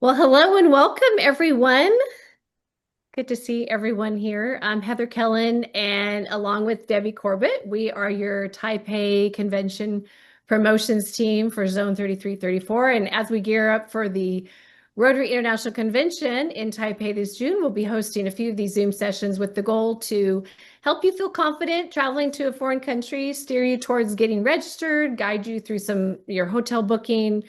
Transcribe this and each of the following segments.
Well, hello and welcome, everyone. Good to see everyone here. I'm Heather Kellen, and along with Debbie Corbett, we are your Taipei Convention promotions team for Zone 3334. And as we gear up for the Rotary International Convention in Taipei this June, we'll be hosting a few of these Zoom sessions with the goal to help you feel confident traveling to a foreign country, steer you towards getting registered, guide you through your hotel booking,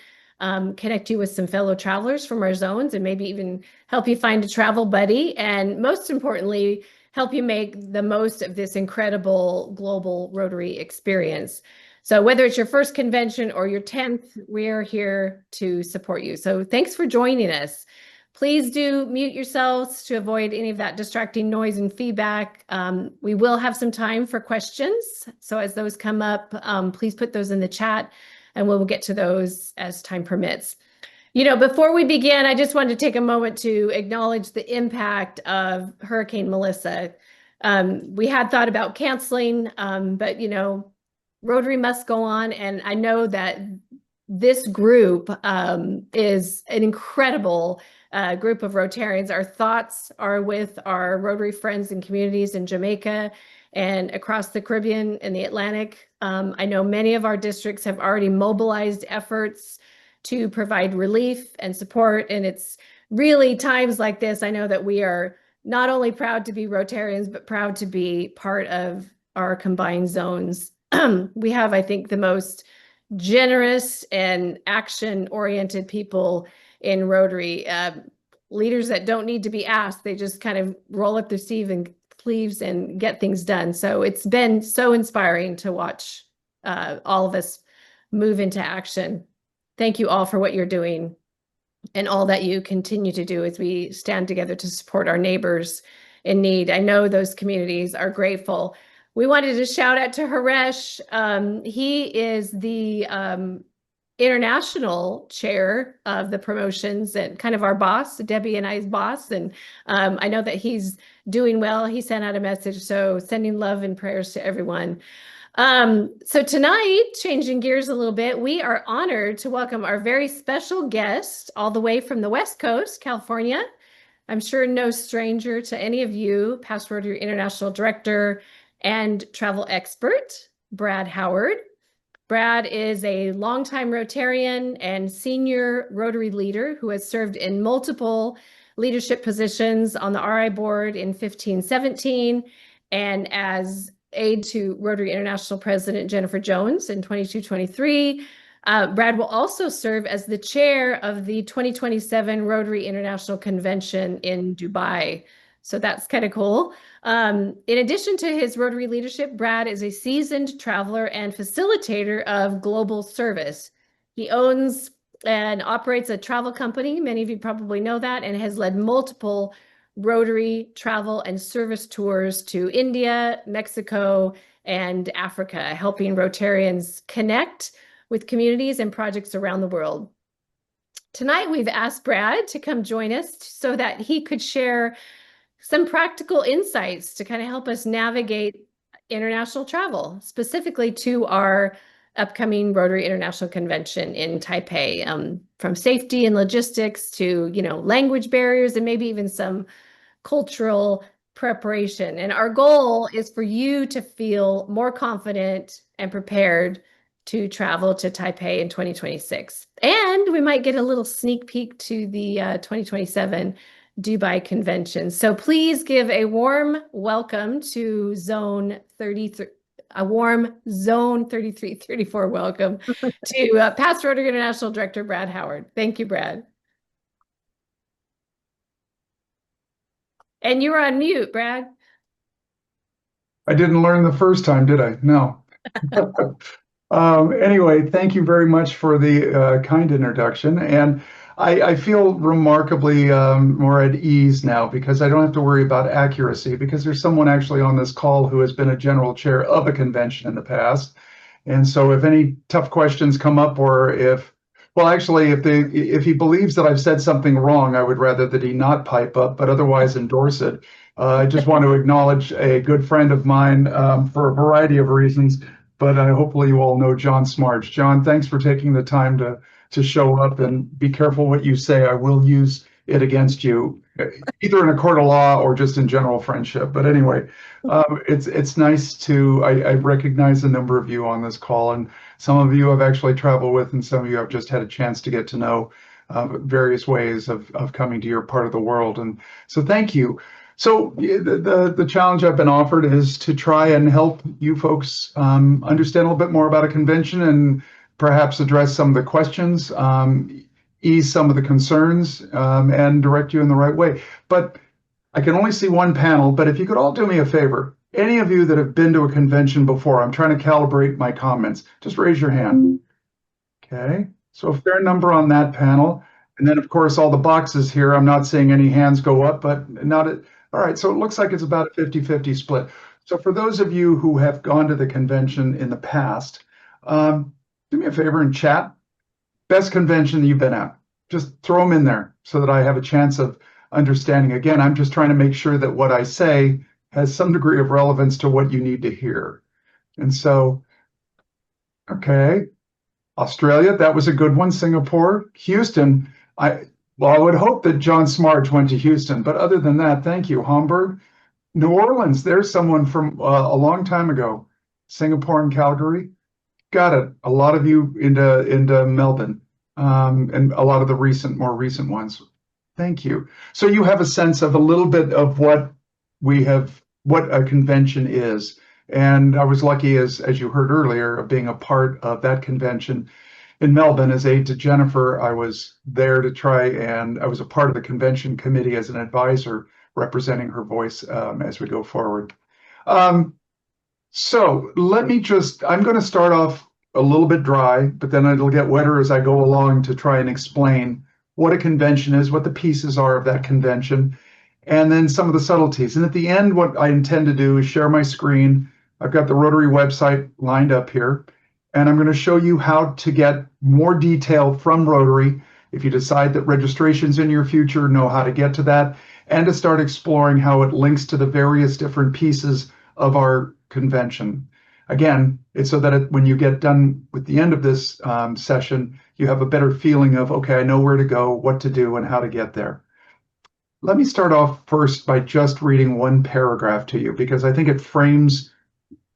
connect you with some fellow travelers from our zones, and maybe even help you find a travel buddy. And most importantly, help you make the most of this incredible global Rotary experience. So whether it's your first convention or your 10th, we're here to support you. So thanks for joining us. Please do mute yourselves to avoid any of that distracting noise and feedback. We will have some time for questions. So as those come up, please put those in the chat, and we'll get to those as time permits. Before we begin, I just wanted to take a moment to acknowledge the impact of Hurricane Melissa. We had thought about canceling, but Rotary must go on, and I know that this group is an incredible group of Rotarians. Our thoughts are with our Rotary friends and communities in Jamaica and across the Caribbean and the Atlantic. I know many of our districts have already mobilized efforts to provide relief and support. And it's really times like this, I know that we are not only proud to be Rotarians, but proud to be part of our combined zones. We have, I think, the most generous and action-oriented people in Rotary, leaders that don't need to be asked. They just kind of roll up their sleeves and get things done. So it's been so inspiring to watch all of us move into action. Thank you all for what you're doing and all that you continue to do as we stand together to support our neighbors in need. I know those communities are grateful. We wanted to shout out to Haresh. He is the international chair of the promotions and kind of our boss, Debbie and I's boss. And I know that he's doing well. He sent out a message, so sending love and prayers to everyone. So tonight, changing gears a little bit, we are honored to welcome our very special guest all the way from the West Coast, California. I'm sure no stranger to any of you, past Rotary International Director and travel expert, Brad Howard. Brad is a longtime Rotarian and senior Rotary leader who has served in multiple leadership positions on the RI board in 15-17 and as aide to Rotary International President Jennifer Jones in 22-23. Brad will also serve as the chair of the 2027 Rotary International Convention in Dubai. So that's kind of cool. In addition to his Rotary leadership, Brad is a seasoned traveler and facilitator of global service. He owns and operates a travel company. Many of you probably know that, and has led multiple Rotary travel and service tours to India, Mexico, and Africa, helping Rotarians connect with communities and projects around the world. Tonight, we've asked Brad to come join us so that he could share some practical insights to kind of help us navigate international travel, specifically to our upcoming Rotary International Convention in Taipei, from safety and logistics to, language barriers and maybe even some cultural preparation. And our goal is for you to feel more confident and prepared to travel to Taipei in 2026. And we might get a little sneak peek to the 2027 Dubai Convention. So please give a warm welcome to Zone 33, a warm Zone 3334 welcome to past Rotary International Director Brad Howard. Thank you, Brad. And you're on mute, Brad. I didn't learn the first time, did I? No. Anyway, thank you very much for the kind introduction. And I feel remarkably more at ease now because I don't have to worry about accuracy because there's someone actually on this call who has been a general chair of a convention in the past. And so if any tough questions come up or if he believes that I've said something wrong, I would rather that he not pipe up, but otherwise endorse it. I just want to acknowledge a good friend of mine for a variety of reasons, but hopefully you all know John Smarge. John, thanks for taking the time to show up, and be careful what you say. I will use it against you, either in a court of law or just in general friendship. But anyway, it's nice I recognize a number of you on this call, and some of you I've actually traveled with, and some of you I've just had a chance to get to know various ways of coming to your part of the world. And so thank you. So the challenge I've been offered is to try and help you folks understand a little bit more about a convention, and perhaps address some of the questions, ease some of the concerns, and direct you in the right way. But I can only see one panel, but if you could all do me a favor, any of you that have been to a convention before, I'm trying to calibrate my comments, just raise your hand. Okay, so a fair number on that panel. And then, of course, all the boxes here, I'm not seeing any hands go up, but not at, all right, so it looks like it's about a 50-50 split. So for those of you who have gone to the convention in the past, do me a favor and chat. Best convention that you've been at. Just throw them in there so that I have a chance of understanding. Again, I'm just trying to make sure that what I say has some degree of relevance to what you need to hear. And so, okay, Australia, that was a good one. Singapore, Houston. I would hope that John Smarge went to Houston, but other than that, thank you. Hamburg, New Orleans. There's someone from a long time ago. Singapore and Calgary. Got it. A lot of you into Melbourne, and a lot of the more recent ones. Thank you. So you have a sense of a little bit of what a convention is. And I was lucky, as you heard earlier, of being a part of that convention in Melbourne as aide to Jennifer. I was there to try, and I was a part of the convention committee as an advisor, representing her voice as we go forward. So I'm going to start off a little bit dry, but then it'll get wetter as I go along to try and explain what a convention is, what the pieces are of that convention, and then some of the subtleties. And at the end, what I intend to do is share my screen. I've got the Rotary website lined up here, and I'm going to show you how to get more detail from Rotary. If you decide that registration's in your future, know how to get to that, and to start exploring how it links to the various different pieces of our convention. Again, it's so that when you get done with the end of this session, you have a better feeling of, okay, I know where to go, what to do, and how to get there. Let me start off first by just reading one paragraph to you, because I think it frames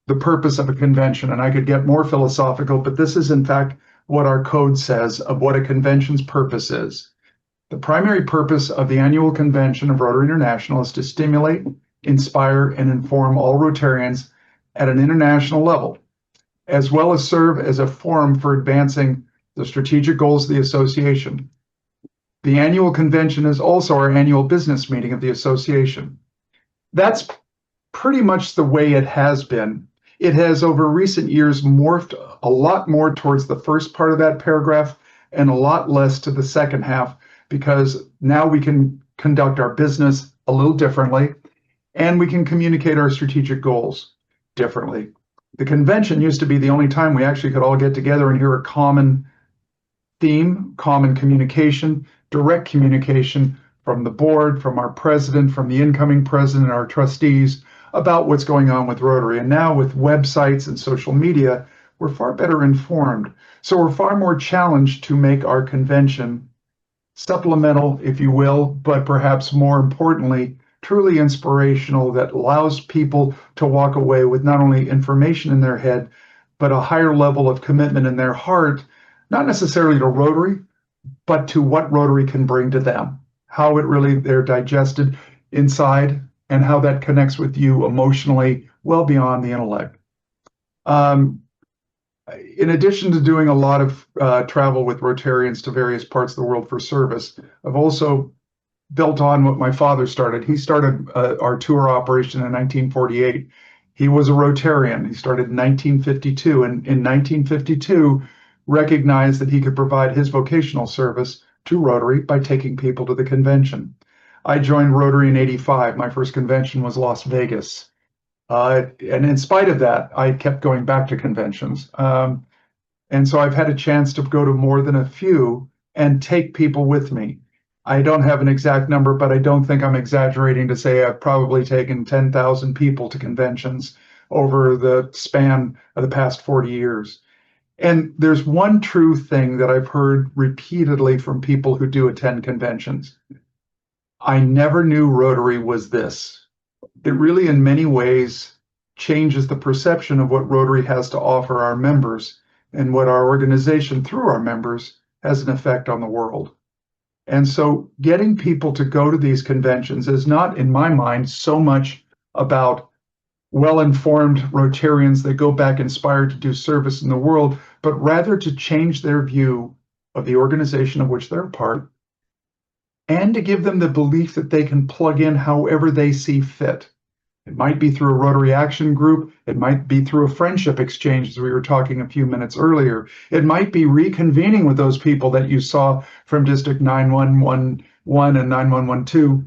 the purpose of a convention. And I could get more philosophical, but this is in fact what our code says of what a convention's purpose is. The primary purpose of the annual convention of Rotary International is to stimulate, inspire, and inform all Rotarians at an international level, as well as serve as a forum for advancing the strategic goals of the association. The annual convention is also our annual business meeting of the association. That's pretty much the way it has been. It has, over recent years, morphed a lot more towards the first part of that paragraph and a lot less to the second half, because now we can conduct our business a little differently, and we can communicate our strategic goals differently. The convention used to be the only time we actually could all get together and hear a common theme, common communication, direct communication from the board, from our president, from the incoming president, our trustees, about what's going on with Rotary. And now with websites and social media, we're far better informed. So we're far more challenged to make our convention supplemental, if you will, but perhaps more importantly, truly inspirational, that allows people to walk away with not only information in their head, but a higher level of commitment in their heart, not necessarily to Rotary, but to what Rotary can bring to them, how they're digested inside, and how that connects with you emotionally, well beyond the intellect. In addition to doing a lot of travel with Rotarians to various parts of the world for service, I've also built on what my father started. He started our tour operation in 1948. He was a Rotarian. He started in 1952, and in 1952 recognized that he could provide his vocational service to Rotary by taking people to the convention. I joined Rotary in '85. My first convention was Las Vegas. And in spite of that, I kept going back to conventions. And so I've had a chance to go to more than a few and take people with me. I don't have an exact number, but I don't think I'm exaggerating to say I've probably taken 10,000 people to conventions over the span of the past 40 years. And there's one true thing that I've heard repeatedly from people who do attend conventions. I never knew Rotary was this. It really, in many ways, changes the perception of what Rotary has to offer our members and what our organization, through our members, has an effect on the world. And so getting people to go to these conventions is not, in my mind, so much about well-informed Rotarians that go back inspired to do service in the world, but rather to change their view of the organization of which they're a part, and to give them the belief that they can plug in however they see fit. It might be through a Rotary Action Group. It might be through a friendship exchange, as we were talking a few minutes earlier. It might be reconvening with those people that you saw from District 9111 and 9112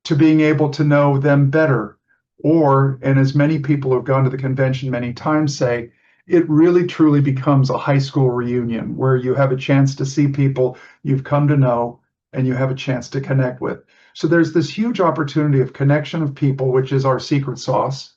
to being able to know them better. Or, and as many people who've gone to the convention many times say, it really truly becomes a high school reunion where you have a chance to see people you've come to know and you have a chance to connect with. So there's this huge opportunity of connection of people, which is our secret sauce.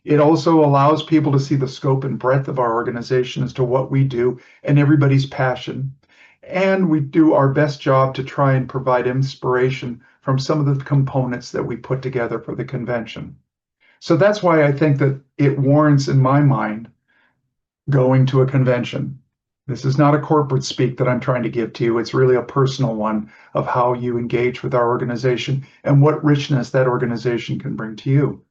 It also allows people to see the scope and breadth of our organization as to what we do and everybody's passion. And we do our best job to try and provide inspiration from some of the components that we put together for the convention. So that's why I think that it warrants, in my mind, going to a convention. This is not a corporate speak that I'm trying to give to you. It's really a personal one of how you engage with our organization and what richness that organization can bring to you.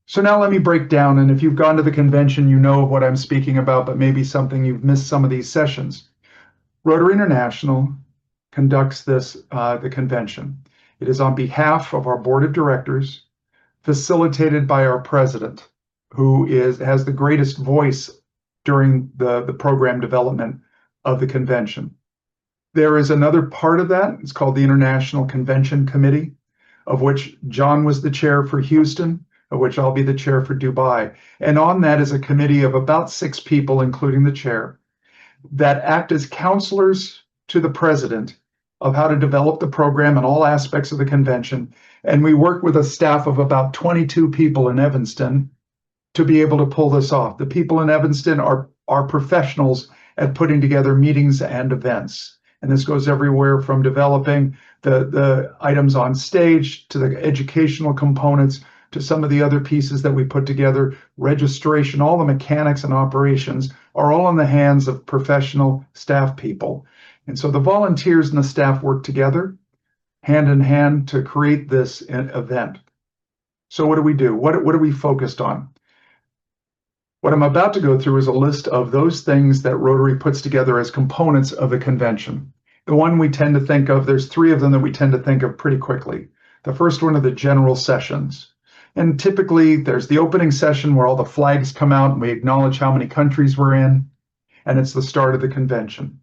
So now let me break down, and if you've gone to the convention, you know what I'm speaking about, but maybe something you've missed some of these sessions. Rotary International conducts the convention. It is on behalf of our board of directors, facilitated by our president, who has the greatest voice during the program development of the convention. There is another part of that. It's called the International Convention Committee, of which John was the chair for Houston, of which I'll be the chair for Dubai. And on that is a committee of about 6 people, including the chair, that act as counselors to the president of how to develop the program and all aspects of the convention. And we work with a staff of about 22 people in Evanston to be able to pull this off. The people in Evanston are professionals at putting together meetings and events. And this goes everywhere from developing the items on stage to the educational components to some of the other pieces that we put together, registration, all the mechanics and operations are all in the hands of professional staff people. And so the volunteers and the staff work together, hand in hand, to create this event. So what do we do? What are we focused on? What I'm about to go through is a list of those things that Rotary puts together as components of a convention. The one we tend to think of, there's 3 of them that we tend to think of pretty quickly. The first one are the general sessions. And typically there's the opening session where all the flags come out and we acknowledge how many countries we're in, and it's the start of the convention.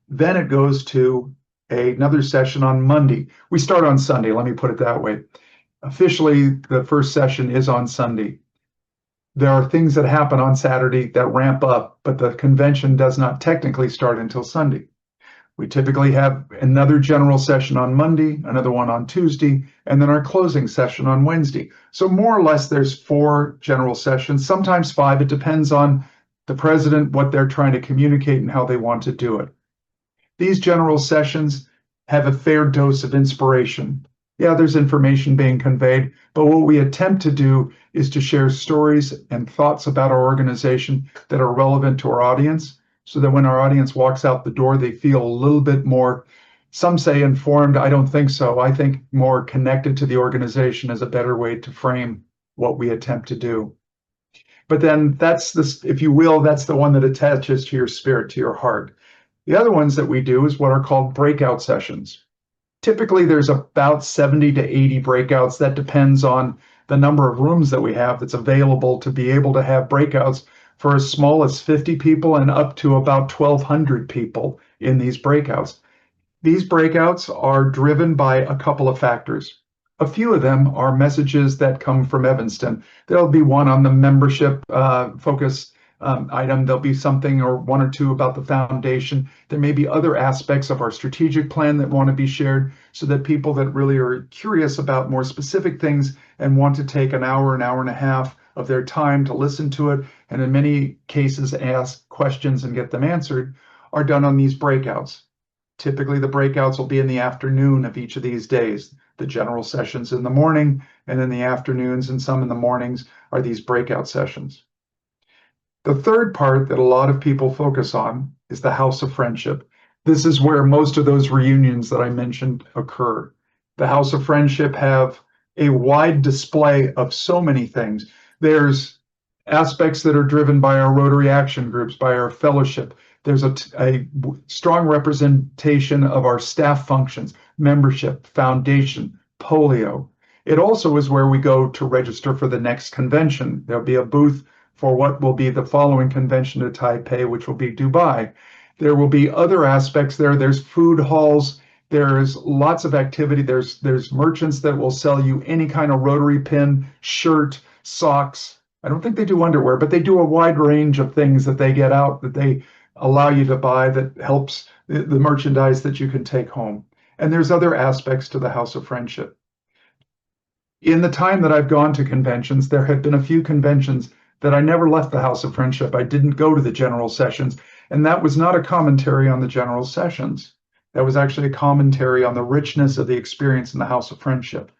Then it goes to another session on Monday. We start on Sunday, let me put it that way. Officially, the first session is on Sunday. There are things that happen on Saturday that ramp up, but the convention does not technically start until Sunday. We typically have another general session on Monday, another one on Tuesday, and then our closing session on Wednesday. So more or less there's 4 general sessions, sometimes 5. It depends on the president, what they're trying to communicate and how they want to do it. These general sessions have a fair dose of inspiration. Yeah, there's information being conveyed, but what we attempt to do is to share stories and thoughts about our organization that are relevant to our audience, so that when our audience walks out the door, they feel a little bit more, some say informed. I don't think so. I think more connected to the organization is a better way to frame what we attempt to do. But then that's this, if you will, that's the one that attaches to your spirit, to your heart. The other ones that we do is what are called breakout sessions. Typically, there's about 70 to 80 breakouts. That depends on the number of rooms that we have that's available to be able to have breakouts for as small as 50 people and up to about 1,200 people in these breakouts. These breakouts are driven by a couple of factors. A few of them are messages that come from Evanston. There'll be one on the membership focus item. There'll be something or one or two about the foundation. There may be other aspects of our strategic plan that want to be shared so that people that really are curious about more specific things and want to take an hour and a half of their time to listen to it, and in many cases ask questions and get them answered, are done on these breakouts. Typically, the breakouts will be in the afternoon of each of these days. The general sessions in the morning, and in the afternoons and some in the mornings are these breakout sessions. The third part that a lot of people focus on is the House of Friendship. This is where most of those reunions that I mentioned occur. The House of Friendship have a wide display of so many things. There's aspects that are driven by our Rotary action groups, by our fellowship. There's a strong representation of our staff functions, membership, foundation, polio. It also is where we go to register for the next convention. There'll be a booth for what will be the following convention to Taipei, which will be Dubai. There will be other aspects there. There's food halls. There's lots of activity. There's merchants that will sell you any kind of Rotary pin, shirt, socks. I don't think they do underwear, but they do a wide range of things that they get out that they allow you to buy that helps the merchandise that you can take home. And there's other aspects to the House of Friendship. In the time that I've gone to conventions, there have been a few conventions that I never left the House of Friendship. I didn't go to the general sessions, and that was not a commentary on the general sessions. That was actually a commentary on the richness of the experience in the House of Friendship.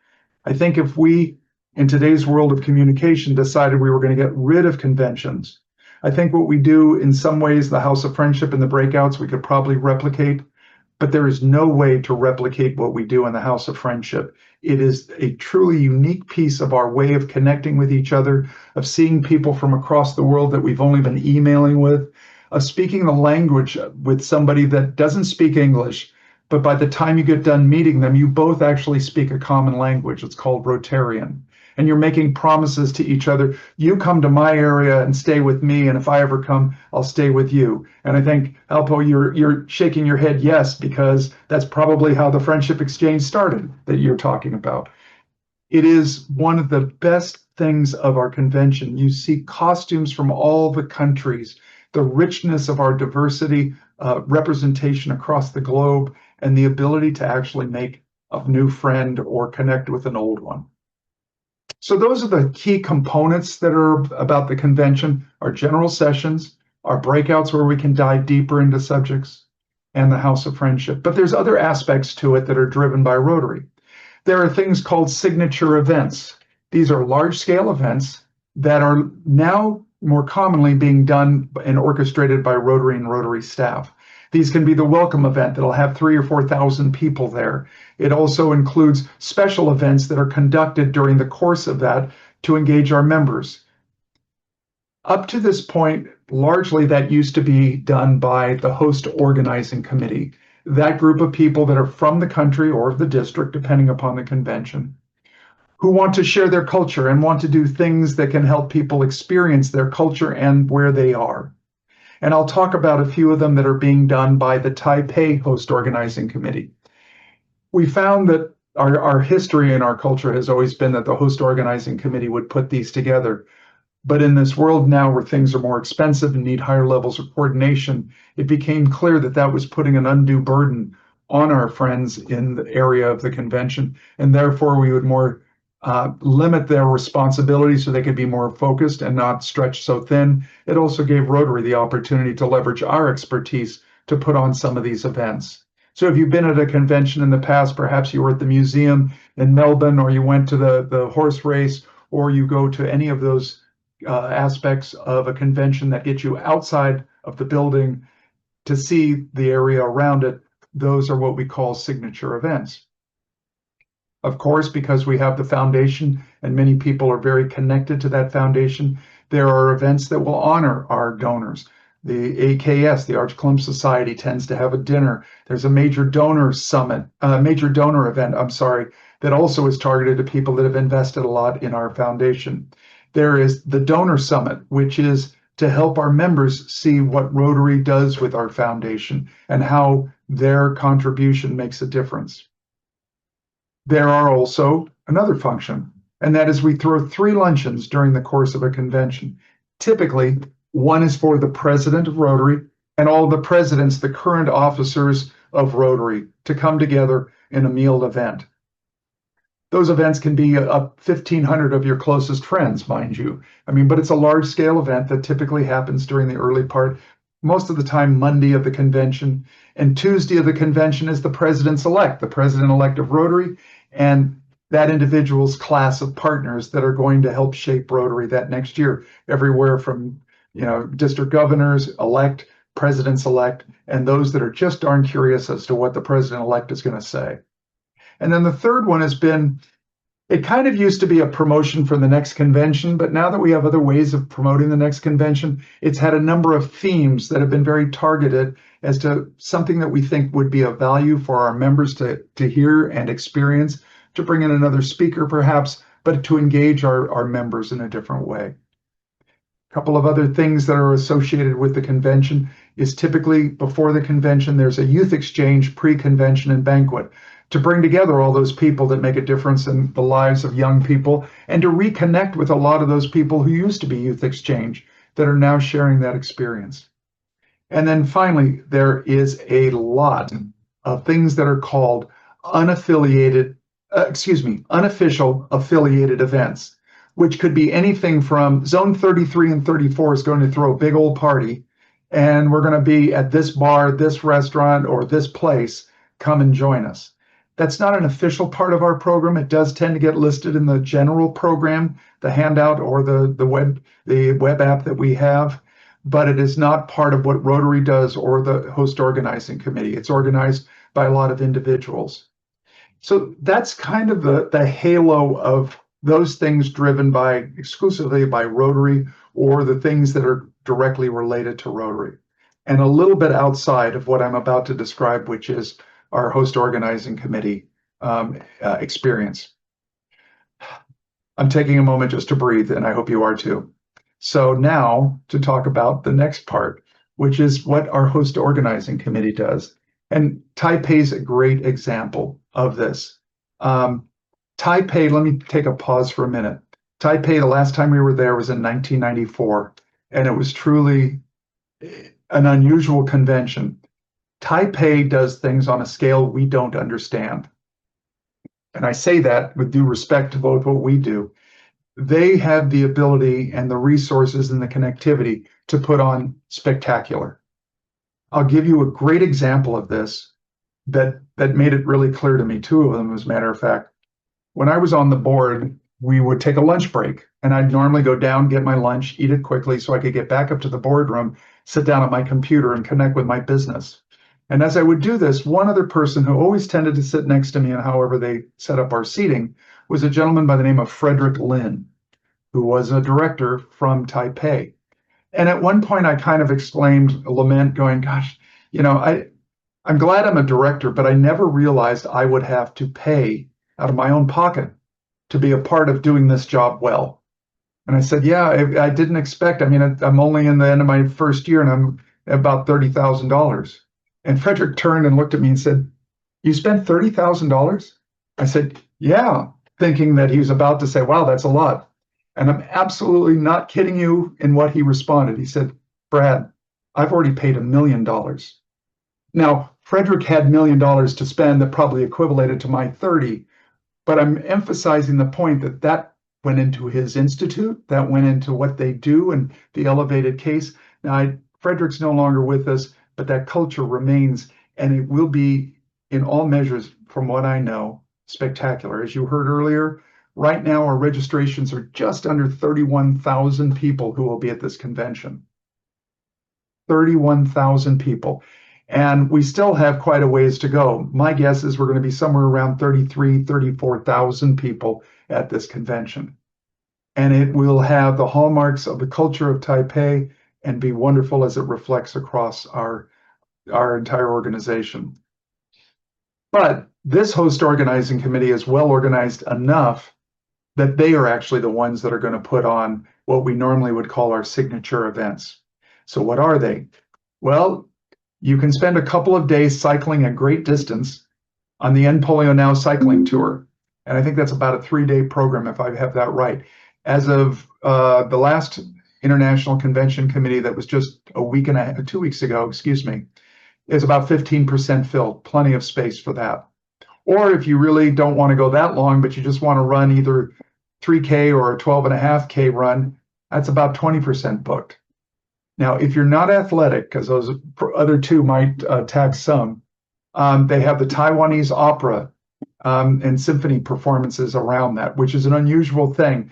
I think if we, in today's world of communication, decided we were going to get rid of conventions, I think what we do in some ways, the House of Friendship and the breakouts, we could probably replicate, but there is no way to replicate what we do in the House of Friendship. It is a truly unique piece of our way of connecting with each other, of seeing people from across the world that we've only been emailing with, of speaking the language with somebody that doesn't speak English, but by the time you get done meeting them, you both actually speak a common language. It's called Rotarian. And you're making promises to each other. You come to my area and stay with me, and if I ever come, I'll stay with you. And I think, Alpo, you're shaking your head yes, because that's probably how the friendship exchange started that you're talking about. It is one of the best things of our convention. You see costumes from all the countries, the richness of our diversity, representation across the globe, and the ability to actually make a new friend or connect with an old one. So those are the key components that are about the convention: our general sessions, our breakouts where we can dive deeper into subjects, and the House of Friendship. But there's other aspects to it that are driven by Rotary. There are things called signature events. These are large-scale events that are now more commonly being done and orchestrated by Rotary and Rotary staff. These can be the welcome event that'll have 3,000 or 4,000 people there. It also includes special events that are conducted during the course of that to engage our members. Up to this point, largely that used to be done by the host organizing committee, that group of people that are from the country or the district, depending upon the convention, who want to share their culture and want to do things that can help people experience their culture and where they are. And I'll talk about a few of them that are being done by the Taipei Host Organizing Committee. We found that our history and our culture has always been that the Host Organizing Committee would put these together. But in this world now where things are more expensive and need higher levels of coordination, it became clear that that was putting an undue burden on our friends in the area of the convention. And therefore, we would more limit their responsibility so they could be more focused and not stretched so thin. It also gave Rotary the opportunity to leverage our expertise to put on some of these events. So if you've been at a convention in the past, perhaps you were at the museum in Melbourne, or you went to the horse race, or you go to any of those aspects of a convention that get you outside of the building to see the area around it, those are what we call signature events. Of course, because we have the foundation and many people are very connected to that foundation, there are events that will honor our donors. The AKS, the Arch Clump Society, tends to have a dinner. There's a major donor summit, major donor event, that also is targeted to people that have invested a lot in our foundation. There is the Donor Summit, which is to help our members see what Rotary does with our foundation and how their contribution makes a difference. There are also another function, and that is we throw 3 luncheons during the course of a convention. Typically, One is for the president of Rotary and all the presidents, the current officers of Rotary, to come together in a meal event. Those events can be up 1,500 of your closest friends, mind you. I mean, but it's a large scale event that typically happens during the early part, most of the time Monday of the convention. And Tuesday of the convention is the president-elect, the president-elect of Rotary, and that individual's class of partners that are going to help shape Rotary that next year, everywhere from district governors elect, presidents-elect, and those that are just darn curious as to what the president-elect is going to say. And then the third one has been, it kind of used to be a promotion for the next convention, but now that we have other ways of promoting the next convention, it's had a number of themes that have been very targeted as to something that we think would be of value for our members to hear and experience, to bring in another speaker perhaps, but to engage our members in a different way. A couple of other things that are associated with the convention is typically before the convention, there's a youth exchange, pre-convention, and banquet to bring together all those people that make a difference in the lives of young people and to reconnect with a lot of those people who used to be youth exchange that are now sharing that experience. And then finally, there is a lot of things that are called unofficial affiliated events, which could be anything from Zone 33 and 34 is going to throw a big old party, and we're going to be at this bar, this restaurant, or this place. Come and join us. That's not an official part of our program. It does tend to get listed in the general program, the handout, or the web app that we have, but it is not part of what Rotary does or the host organizing committee. It's organized by a lot of individuals. So that's kind of the halo of those things driven by exclusively by Rotary or the things that are directly related to Rotary, and a little bit outside of what I'm about to describe, which is our host organizing committee experience. I'm taking a moment just to breathe, and I hope you are too. So now to talk about the next part, which is what our host organizing committee does. And Taipei is a great example of this. Taipei, let me take a pause for a minute. Taipei, the last time we were there was in 1994, and it was truly an unusual convention. Taipei does things on a scale we don't understand. And I say that with due respect to both what we do. They have the ability and the resources and the connectivity to put on spectacular. I'll give you a great example of this that made it really clear to me, two of them, as a matter of fact. When I was on the board, we would take a lunch break, and I'd normally go down, get my lunch, eat it quickly so I could get back up to the boardroom, sit down at my computer, and connect with my business. And as I would do this, one other person who always tended to sit next to me, and however they set up our seating, was a gentleman by the name of Frederick Lin, who was a director from Taipei. And at one point, I kind of exclaimed, lament, going, gosh, I'm glad I'm a director, but I never realized I would have to pay out of my own pocket to be a part of doing this job well. And I said, yeah, I didn't expect. I mean, I'm only in the end of my first year and I'm about $30,000. And Frederick turned and looked at me and said, you spent $30,000? I said, yeah, thinking that he was about to say, wow, that's a lot. And I'm absolutely not kidding you in what he responded. He said, Brad, I've already paid $1 million. Now, Frederick had $1 million to spend that probably equivalated to my 30, but I'm emphasizing the point that went into his institute, that went into what they do and the elevated case. Now, Frederick's no longer with us, but that culture remains, and it will be, in all measures, from what I know, spectacular. As you heard earlier, right now our registrations are just under 31,000 people who will be at this convention. 31,000 people. And we still have quite a ways to go. My guess is we're going to be somewhere around 33, 34,000 people at this convention. And it will have the hallmarks of the culture of Taipei and be wonderful as it reflects across our entire organization. But this host organizing committee is well organized enough that they are actually the ones that are going to put on what we normally would call our signature events. So what are they? Well, you can spend a couple of days cycling a great distance on the End Polio Now cycling tour. And I think that's about a 3-day program, if I have that right. As of the last International Convention Committee that was just a week and 2 weeks ago, excuse me, is about 15% filled. Plenty of space for that. Or if you really don't want to go that long, but you just want to run either 3K or a 12.5K run, that's about 20% booked. Now, if you're not athletic, because those other two might tag some, they have the Taiwanese opera and symphony performances around that, which is an unusual thing.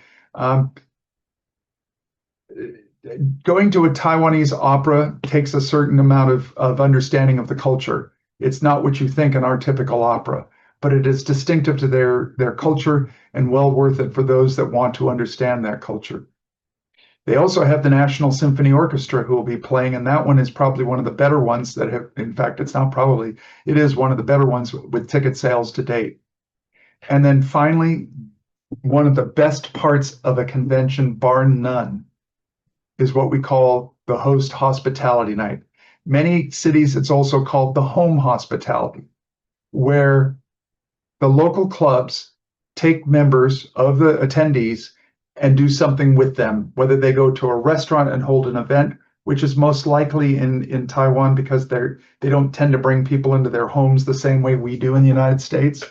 Going to a Taiwanese opera takes a certain amount of understanding of the culture. It's not what you think in our typical opera, but it is distinctive to their culture and well worth it for those that want to understand that culture. They also have the National Symphony Orchestra who will be playing, and that one is probably one of the better ones that have, in fact, it's not probably, it is one of the better ones with ticket sales to date. And then finally, one of the best parts of a convention, bar none, is what we call the host hospitality night. Many cities, it's also called the home hospitality, where the local clubs take members of the attendees and do something with them, whether they go to a restaurant and hold an event, which is most likely in Taiwan because they don't tend to bring people into their homes the same way we do in the United States.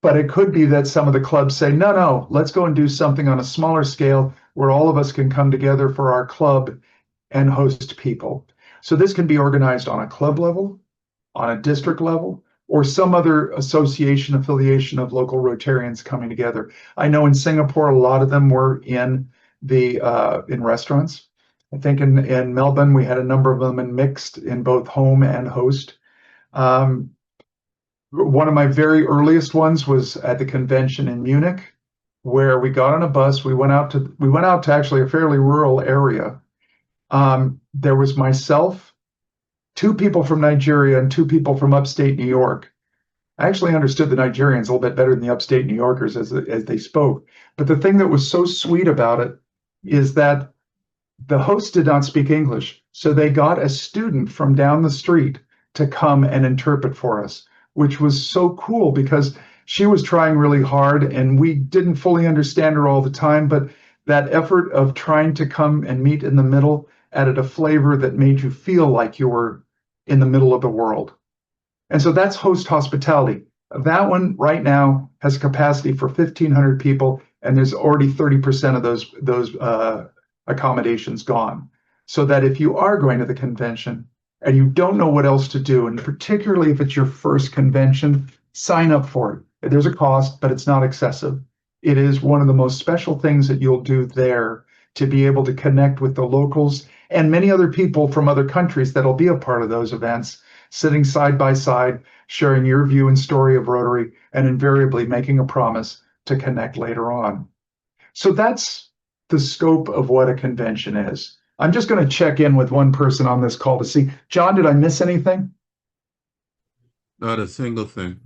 But it could be that some of the clubs say, no, let's go and do something on a smaller scale where all of us can come together for our club and host people. So this can be organized on a club level, on a district level, or some other association affiliation of local Rotarians coming together. I know in Singapore, a lot of them were in restaurants. I think in Melbourne, we had a number of them in mixed in both home and host. One of my very earliest ones was at the convention in Munich, where we got on a bus. We went out to actually a fairly rural area. There was myself, two people from Nigeria, and two people from upstate New York. I actually understood the Nigerians a little bit better than the upstate New Yorkers as they spoke. But the thing that was so sweet about it is that the host did not speak English, so they got a student from down the street to come and interpret for us, which was so cool because she was trying really hard and we didn't fully understand her all the time, but that effort of trying to come and meet in the middle added a flavor that made you feel like you were in the middle of the world. And so that's host hospitality. That one right now has a capacity for 1,500 people, and there's already 30% of those accommodations gone. So that if you are going to the convention and you don't know what else to do, and particularly if it's your first convention, sign up for it. There's a cost, but it's not excessive. It is one of the most special things that you'll do there to be able to connect with the locals and many other people from other countries that'll be a part of those events, sitting side by side, sharing your view and story of Rotary, and invariably making a promise to connect later on. So that's the scope of what a convention is. I'm just going to check in with one person on this call to see. John, did I miss anything? Not a single thing.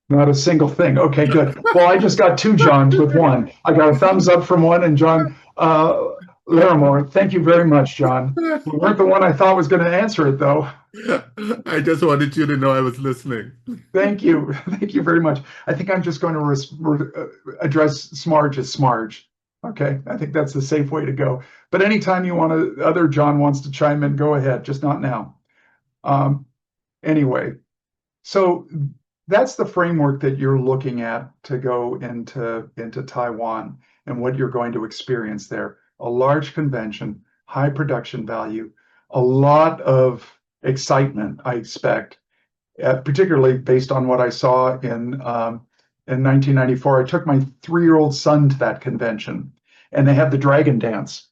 Not a single thing. Okay, good. Well, I just got two Johns with one. I got a thumbs up from one, and John Larimore. Thank you very much, John. You weren't the one I thought was going to answer it, though. I just wanted you to know I was listening. Thank you. Thank you very much. I think I'm just going to address Smarge as Smarge. Okay, I think that's the safe way to go. But anytime you want to, other John wants to chime in, go ahead, just not now. Anyway, so that's the framework that you're looking at to go into Taiwan and what you're going to experience there. A large convention, high production value, a lot of excitement, I expect, particularly based on what I saw in 1994. I took my 3-year-old son to that convention, and they have the dragon dance.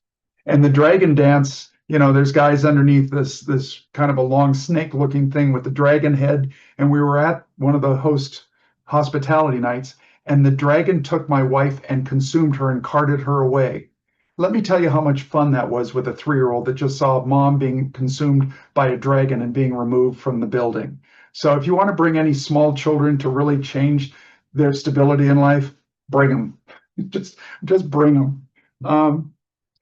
And the dragon dance, there's guys underneath this kind of a long snake-looking thing with the dragon head, and we were at one of the host hospitality nights, and the dragon took my wife and consumed her and carted her away. Let me tell you how much fun that was with a 3-year-old that just saw mom being consumed by a dragon and being removed from the building. So if you want to bring any small children to really change their stability in life, bring them. Just bring them.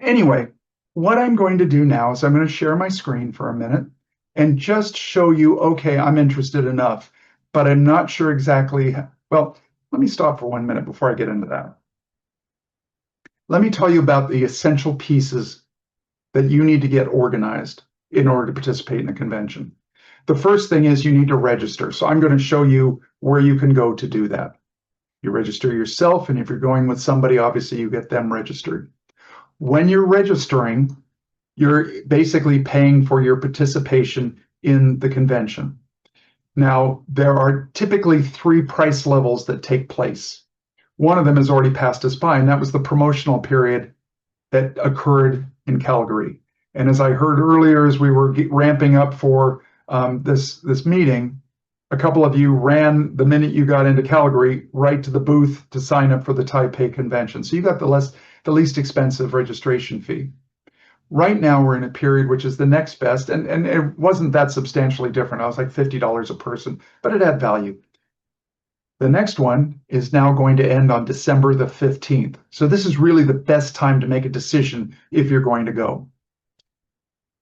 Anyway, what I'm going to do now is I'm going to share my screen for a minute and just show you, okay, I'm interested enough, but I'm not sure exactly. Well, let me stop for 1 minute before I get into that. let me tell you about the essential pieces that you need to get organized in order to participate in a convention. The first thing is you need to register. So I'm going to show you where you can go to do that. You register yourself, and if you're going with somebody, obviously you get them registered. When you're registering, you're basically paying for your participation in the convention. Now, there are typically three price levels that take place. One of them has already passed us by, and that was the promotional period that occurred in Calgary. And as I heard earlier, as we were ramping up for this meeting, a couple of you ran the minute you got into Calgary right to the booth to sign up for the Taipei convention. So you got the least expensive registration fee. Right now we're in a period which is the next best, and it wasn't that substantially different. I was like $50 a person, but it had value. The next one is now going to end on December the 15th. So this is really the best time to make a decision if you're going to go.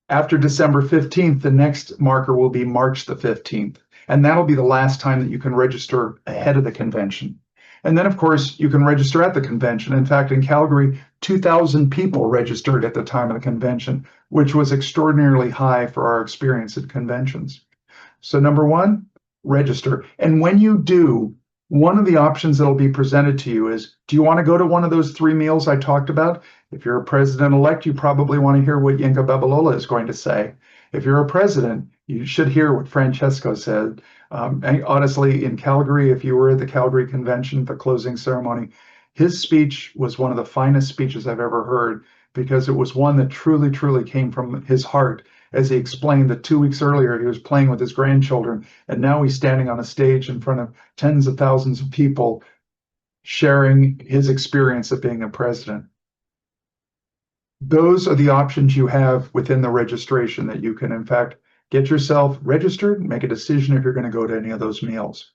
After December 15th, the next marker will be March the 15th, and that'll be the last time that you can register ahead of the convention. And then, of course, you can register at the convention. In fact, in Calgary, 2,000 people registered at the time of the convention, which was extraordinarily high for our experience at conventions. So number one, register. And when you do, one of the options that'll be presented to you is, do you want to go to one of those three meals I talked about? If you're a president-elect, you probably want to hear what Yinka Babalola is going to say. If you're a president, you should hear what Francesco said. And honestly, in Calgary, if you were at the Calgary Convention, the closing ceremony, his speech was one of the finest speeches I've ever heard, because it was one that truly, truly came from his heart. As he explained that 2 weeks earlier, he was playing with his grandchildren, and now he's standing on a stage in front of tens of thousands of people sharing his experience of being a president. Those are the options you have within the registration that you can, in fact, get yourself registered and make a decision if you're going to go to any of those meals.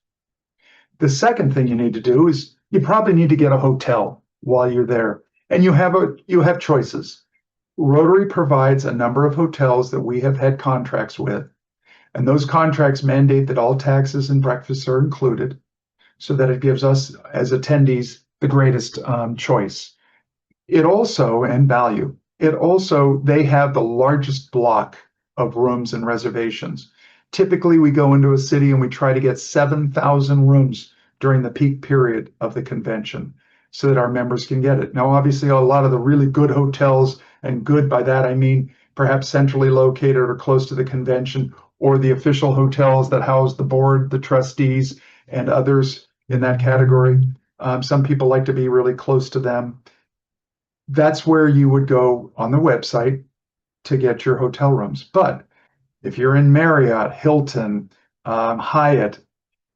The second thing you need to do is you probably need to get a hotel while you're there, and you have choices. Rotary provides a number of hotels that we have had contracts with, and those contracts mandate that all taxes and breakfasts are included, so that it gives us as attendees the greatest choice. It also, and value, they have the largest block of rooms and reservations. Typically, we go into a city and we try to get 7,000 rooms during the peak period of the convention so that our members can get it. Now, obviously, a lot of the really good hotels, and good by that I mean perhaps centrally located or close to the convention, or the official hotels that house the board, the trustees, and others in that category. Some people like to be really close to them. That's where you would go on the website to get your hotel rooms. But if you're in Marriott, Hilton, Hyatt,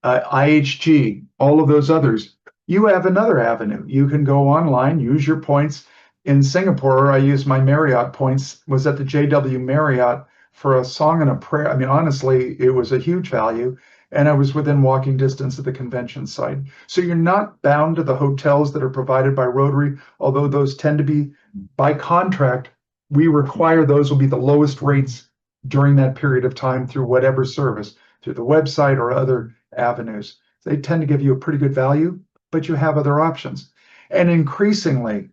IHG, all of those others, you have another avenue. You can go online, use your points. In Singapore, I used my Marriott points, was at the JW Marriott for a song and a prayer. I mean, honestly, it was a huge value. And I was within walking distance of the convention site. So you're not bound to the hotels that are provided by Rotary, although those tend to be, by contract, we require those will be the lowest rates during that period of time through whatever service, through the website or other avenues. They tend to give you a pretty good value, but you have other options. And increasingly,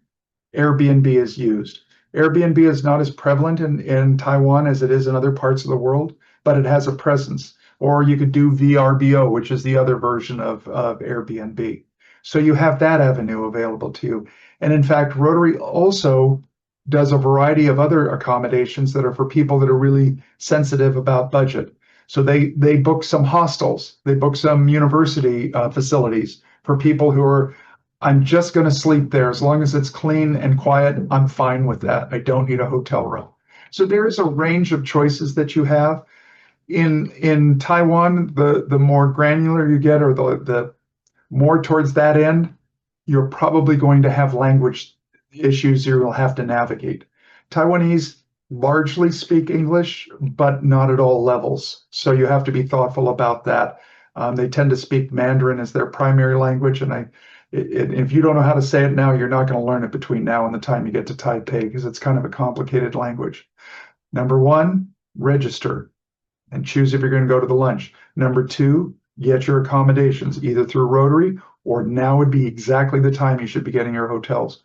Airbnb is used. Airbnb is not as prevalent in Taiwan as it is in other parts of the world, but it has a presence. Or you could do VRBO, which is the other version of Airbnb. So you have that avenue available to you. And in fact, Rotary also does a variety of other accommodations that are for people that are really sensitive about budget. So they book some hostels, they book some university facilities for people who are, I'm just going to sleep there. As long as it's clean and quiet, I'm fine with that. I don't need a hotel room. So there is a range of choices that you have. In Taiwan, the more granular you get, or the more towards that end, you're probably going to have language issues you'll have to navigate. Taiwanese largely speak English, but not at all levels. So you have to be thoughtful about that. They tend to speak Mandarin as their primary language, and if you don't know how to say it now, you're not going to learn it between now and the time you get to Taipei, because it's kind of a complicated language. Number one, register and choose if you're going to go to the lunch. Number two, get your accommodations either through Rotary, or now would be exactly the time you should be getting your hotels.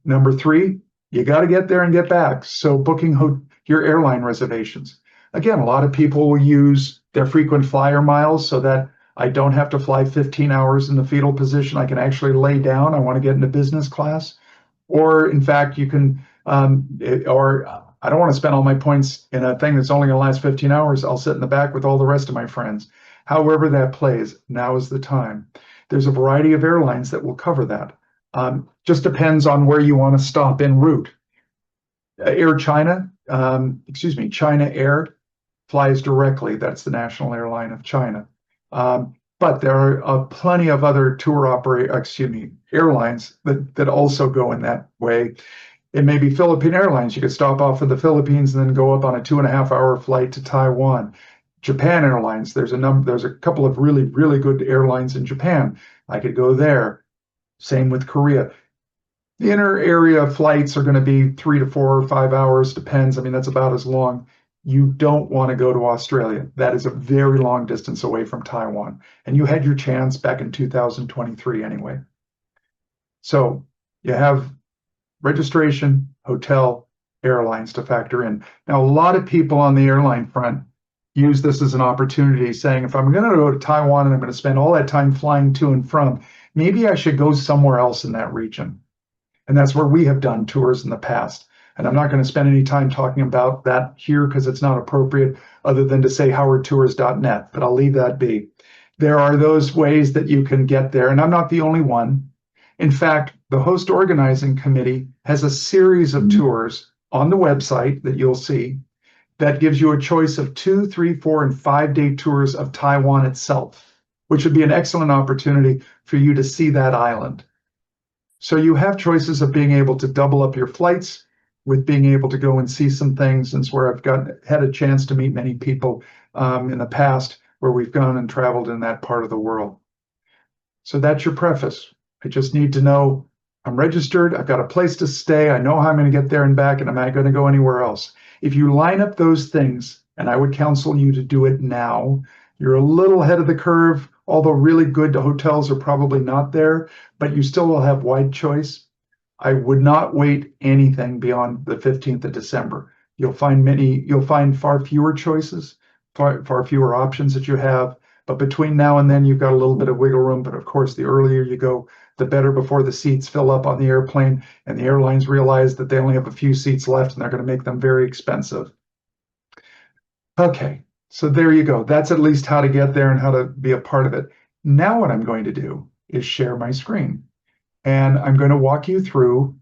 Number three, you got to get there and get back. So booking your airline reservations. Again, a lot of people will use their frequent flyer miles so that I don't have to fly 15 hours in the fetal position. I can actually lay down. I want to get into business class. Or in fact, you can, or I don't want to spend all my points in a thing that's only going to last 15 hours. I'll sit in the back with all the rest of my friends. However that plays, now is the time. There's a variety of airlines that will cover that. Just depends on where you want to stop en route. Air China, China Air flies directly. That's the national airline of China. But there are plenty of other airlines that also go in that way. It may be Philippine Airlines. You could stop off in the Philippines and then go up on a 2.5 hour flight to Taiwan. Japan Airlines, there's a couple of really, really good airlines in Japan. I could go there. Same with Korea. The inner area flights are going to be 3 to 4 or 5 hours, depends. I mean, that's about as long. You don't want to go to Australia. That is a very long distance away from Taiwan. And you had your chance back in 2023 anyway. So you have registration, hotel, airlines to factor in. Now, a lot of people on the airline front use this as an opportunity, saying, if I'm going to go to Taiwan and I'm going to spend all that time flying to and from, maybe I should go somewhere else in that region. And that's where we have done tours in the past. And I'm not going to spend any time talking about that here because it's not appropriate, other than to say howardtours.net, but I'll leave that be. There are those ways that you can get there, and I'm not the only one. In fact, the host organizing committee has a series of tours on the website that you'll see that gives you a choice of 2, 3, 4, and 5 day tours of Taiwan itself, which would be an excellent opportunity for you to see that island. So you have choices of being able to double up your flights with being able to go and see some things. And it's where I've had a chance to meet many people in the past where we've gone and traveled in that part of the world. So that's your preface. I just need to know I'm registered, I've got a place to stay, I know how I'm going to get there and back, and am I going to go anywhere else? If you line up those things, and I would counsel you to do it now, you're a little ahead of the curve, although really good hotels are probably not there, but you still will have wide choice. I would not wait anything beyond the 15th of December. You'll find far fewer choices, far fewer options that you have. But between now and then, you've got a little bit of wiggle room. But of course, the earlier you go, the better, before the seats fill up on the airplane and the airlines realize that they only have a few seats left and they're going to make them very expensive. Okay, so there you go. That's at least how to get there and how to be a part of it. Now what I'm going to do is share my screen. And I'm going to walk you through.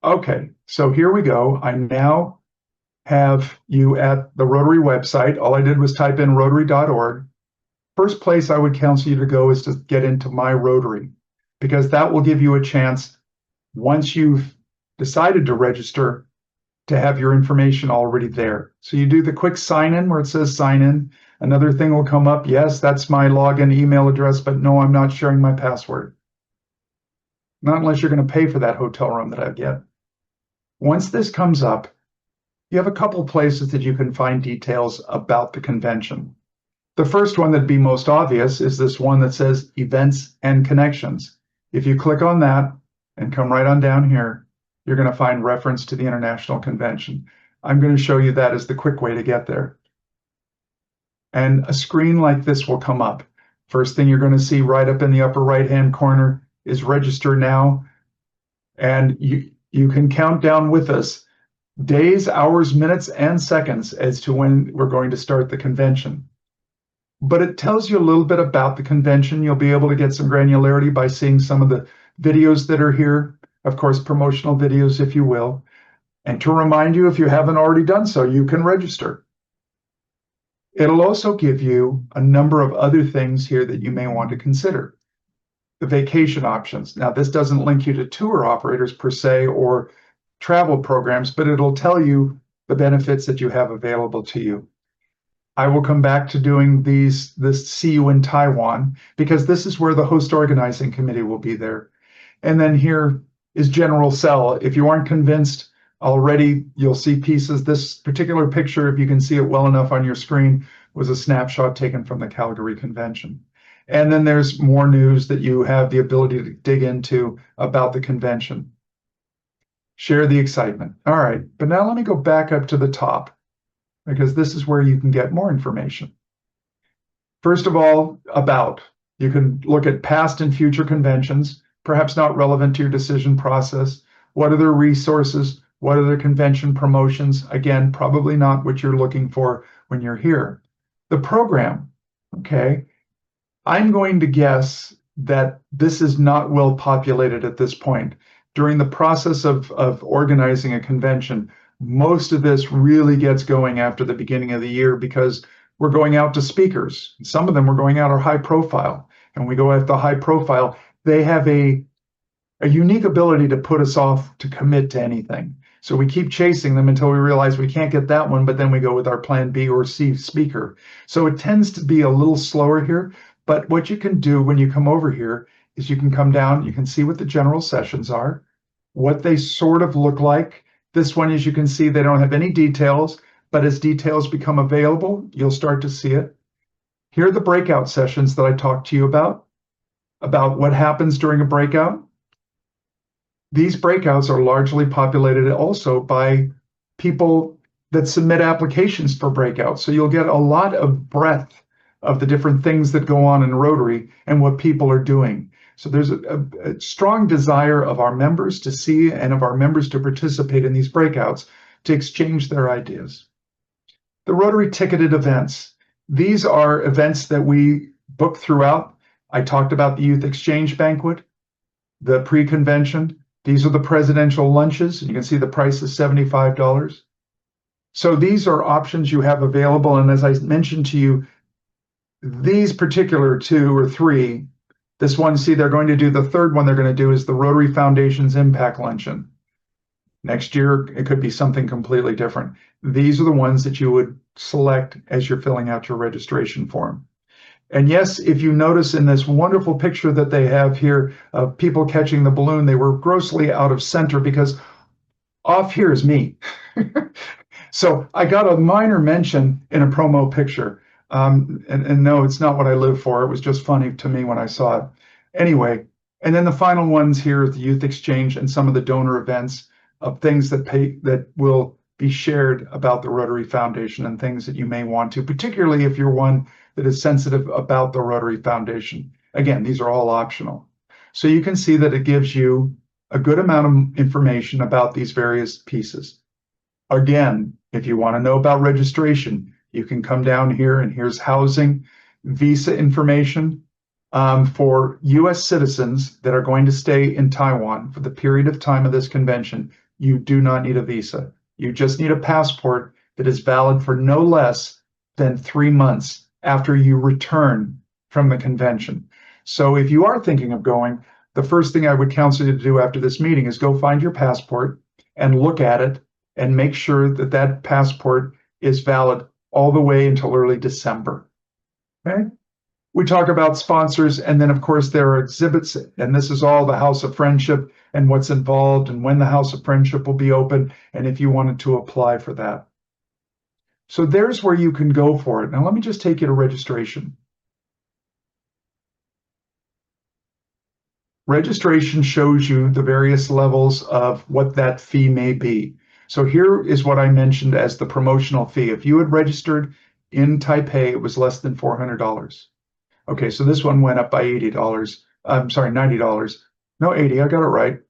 Okay, so here we go. I now have you at the Rotary website. All I did was type in rotary.org. First place I would counsel you to go is to get into My Rotary, because that will give you a chance, once you've decided to register, to have your information already there. So you do the quick sign in where it says sign in. Another thing will come up. Yes, that's my login email address, but no, I'm not sharing my password. Not unless you're going to pay for that hotel room that I get. Once this comes up, you have a couple places that you can find details about the convention. The first one that'd be most obvious is this one that says Events and Connections. If you click on that and come right on down here, you're going to find reference to the International Convention. I'm going to show you that as the quick way to get there. And a screen like this will come up. First thing you're going to see right up in the upper right-hand corner is Register Now. And you can count down with us days, hours, minutes, and seconds as to when we're going to start the convention. But it tells you a little bit about the convention. You'll be able to get some granularity by seeing some of the videos that are here. Of course, promotional videos, if you will. And to remind you, if you haven't already done so, you can register. It'll also give you a number of other things here that you may want to consider. The vacation options. Now, this doesn't link you to tour operators per se or travel programs, but it'll tell you the benefits that you have available to you. I will come back to doing this See You in Taiwan, because this is where the host organizing committee will be there. And then here is general sell. If you aren't convinced already, you'll see pieces. This particular picture, if you can see it well enough on your screen, was a snapshot taken from the Calgary Convention. And then there's more news that you have the ability to dig into about the convention. Share the excitement. All right, but now let me go back up to the top because this is where you can get more information. First of all, about. You can look at past and future conventions, perhaps not relevant to your decision process. What are their resources? What are their convention promotions? Again, probably not what you're looking for when you're here. The program, okay? I'm going to guess that this is not well populated at this point. During the process of organizing a convention, most of this really gets going after the beginning of the year because we're going out to speakers. Some of them we're going out are high profile. And we go after high profile. They have a unique ability to put us off to commit to anything. So we keep chasing them until we realize we can't get that one, but then we go with our plan B or C speaker. So it tends to be a little slower here. But what you can do when you come over here is you can come down, you can see what the general sessions are, what they sort of look like. This one, as you can see, they don't have any details, but as details become available, you'll start to see it. Here are the breakout sessions that I talked to you about what happens during a breakout. These breakouts are largely populated also by people that submit applications for breakouts. So you'll get a lot of breadth of the different things that go on in Rotary and what people are doing. So there's a strong desire of our members to see and of our members to participate in these breakouts to exchange their ideas. The Rotary ticketed events. These are events that we book throughout. I talked about the Youth Exchange Banquet, the pre-convention. These are the presidential lunches. You can see the price is $75. So these are options you have available. And as I mentioned to you, these particular 2 or 3, this one, see, they're going to do the third one they're going to do is the Rotary Foundation's Impact Luncheon. Next year, it could be something completely different. These are the ones that you would select as you're filling out your registration form. And yes, if you notice in this wonderful picture that they have here of people catching the balloon, they were grossly out of center because off here is me. So I got a minor mention in a promo picture. And no, it's not what I live for. It was just funny to me when I saw it. Anyway, and then the final ones here, the Youth Exchange and some of the donor events of things that will be shared about the Rotary Foundation and things that you may want to, particularly if you're one that is sensitive about the Rotary Foundation. Again, these are all optional. So you can see that it gives you a good amount of information about these various pieces. Again, if you want to know about registration, you can come down here and here's housing, visa information for US citizens that are going to stay in Taiwan for the period of time of this convention. You do not need a visa. You just need a passport that is valid for no less than 3 months after you return from the convention. So if you are thinking of going, the first thing I would counsel you to do after this meeting is go find your passport and look at it and make sure that that passport is valid all the way until early December. Okay? We talk about sponsors, and then of course there are exhibits, and this is all the House of Friendship and what's involved and when the House of Friendship will be open and if you wanted to apply for that. So there's where you can go for it. Now let me just take you to registration. Registration shows you the various levels of what that fee may be. So here is what I mentioned as the promotional fee. If you had registered in Taipei, it was less than $400. Okay, so this one went up by $80. I'm sorry, $90. No, 80, I got it right.